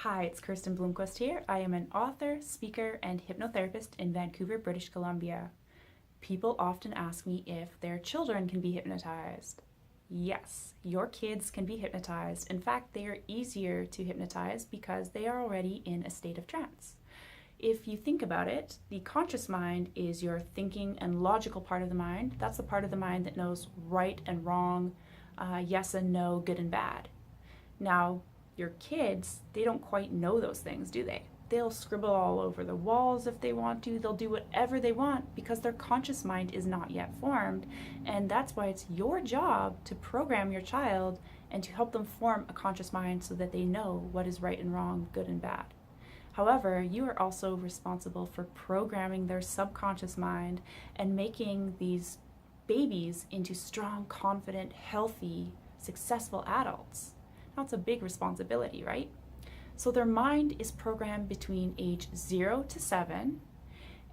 Hi, it's Kirsten Bloomquist here. I am an author, speaker, and hypnotherapist in Vancouver, British Columbia. People often ask me if their children can be hypnotized. Yes, your kids can be hypnotized. In fact, they are easier to hypnotize because they are already in a state of trance. If you think about it, the conscious mind is your thinking and logical part of the mind. That's the part of the mind that knows right and wrong, yes and no, good and bad. Now, your kids, they don't quite know those things, do they? They'll scribble all over the walls if they want to. They'll do whatever they want because their conscious mind is not yet formed. And that's why it's your job to program your child and to help them form a conscious mind so that they know what is right and wrong, good and bad. However, you are also responsible for programming their subconscious mind and making these babies into strong, confident, healthy, successful adults. That's a big responsibility, right? So their mind is programmed between age 0 to 7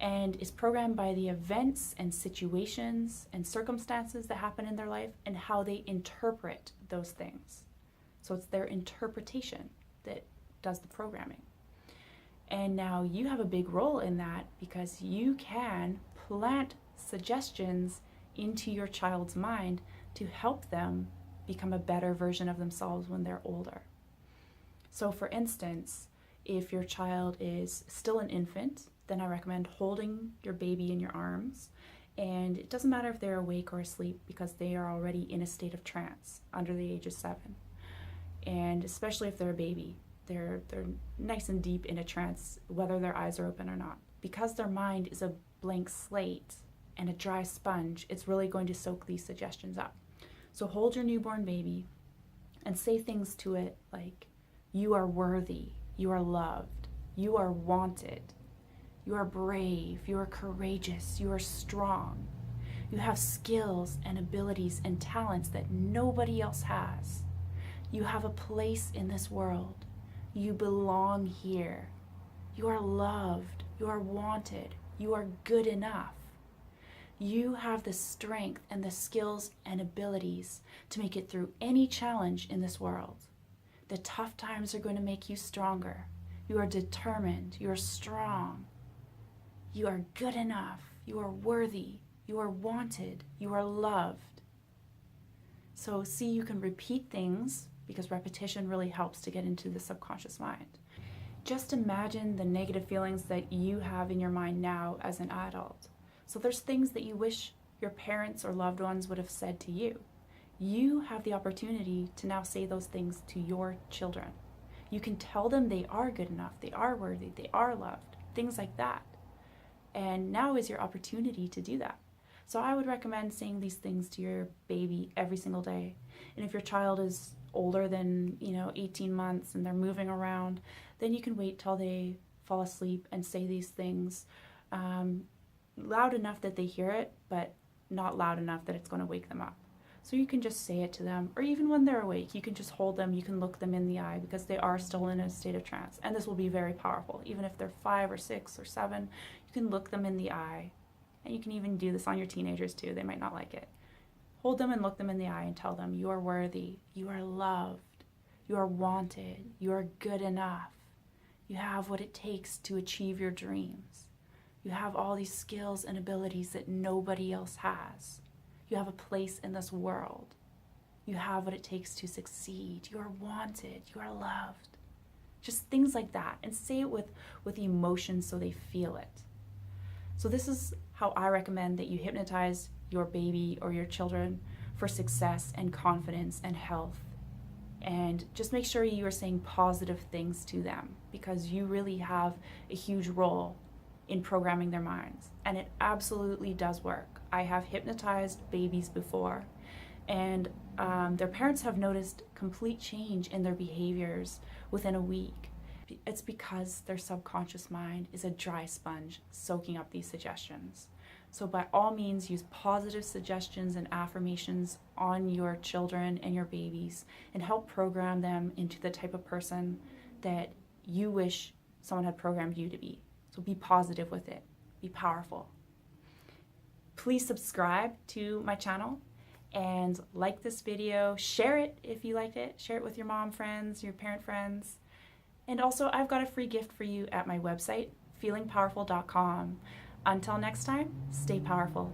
and is programmed by the events and situations and circumstances that happen in their life and how they interpret those things. So it's their interpretation that does the programming. And now you have a big role in that because you can plant suggestions into your child's mind to help them become a better version of themselves when they're older. So for instance, if your child is still an infant, then I recommend holding your baby in your arms. And it doesn't matter if they're awake or asleep because they are already in a state of trance under the age of 7. And especially if they're a baby, they're nice and deep in a trance, whether their eyes are open or not. Because their mind is a blank slate and a dry sponge, it's really going to soak these suggestions up. So hold your newborn baby and say things to it like, you are worthy, you are loved, you are wanted, you are brave, you are courageous, you are strong, you have skills and abilities and talents that nobody else has. You have a place in this world. You belong here. You are loved, you are wanted, you are good enough. You have the strength and the skills and abilities to make it through any challenge in this world. The tough times are going to make you stronger. You are determined. You are strong. You are good enough. You are worthy. You are wanted. You are loved. So see, you can repeat things because repetition really helps to get into the subconscious mind. Just imagine the negative feelings that you have in your mind now as an adult. So there's things that you wish your parents or loved ones would have said to you. You have the opportunity to now say those things to your children. You can tell them they are good enough, they are worthy, they are loved, things like that. And now is your opportunity to do that. So I would recommend saying these things to your baby every single day. And if your child is older than 18 months and they're moving around, then you can wait till they fall asleep and say these things loud enough that they hear it, but not loud enough that it's going to wake them up. So you can just say it to them, or even when they're awake, you can just hold them, you can look them in the eye because they are still in a state of trance. And this will be very powerful. Even if they're 5 or 6 or 7, you can look them in the eye. And you can even do this on your teenagers too. They might not like it. Hold them and look them in the eye and tell them, you are worthy, you are loved, you are wanted, you are good enough. You have what it takes to achieve your dreams. You have all these skills and abilities that nobody else has. You have a place in this world. You have what it takes to succeed. You are wanted. You are loved. Just things like that. And say it with emotion so they feel it. So this is how I recommend that you hypnotize your baby or your children for success and confidence and health. And just make sure you are saying positive things to them because you really have a huge role in programming their minds. And it absolutely does work. I have hypnotized babies before, and their parents have noticed complete change in their behaviors within a week. It's because their subconscious mind is a dry sponge soaking up these suggestions. So by all means, use positive suggestions and affirmations on your children and your babies and help program them into the type of person that you wish someone had programmed you to be. So be positive with it. Be powerful. Please subscribe to my channel and like this video. Share it if you liked it. Share it with your mom friends, your parent friends. And also, I've got a free gift for you at my website, feelingpowerful.com. Until next time, stay powerful.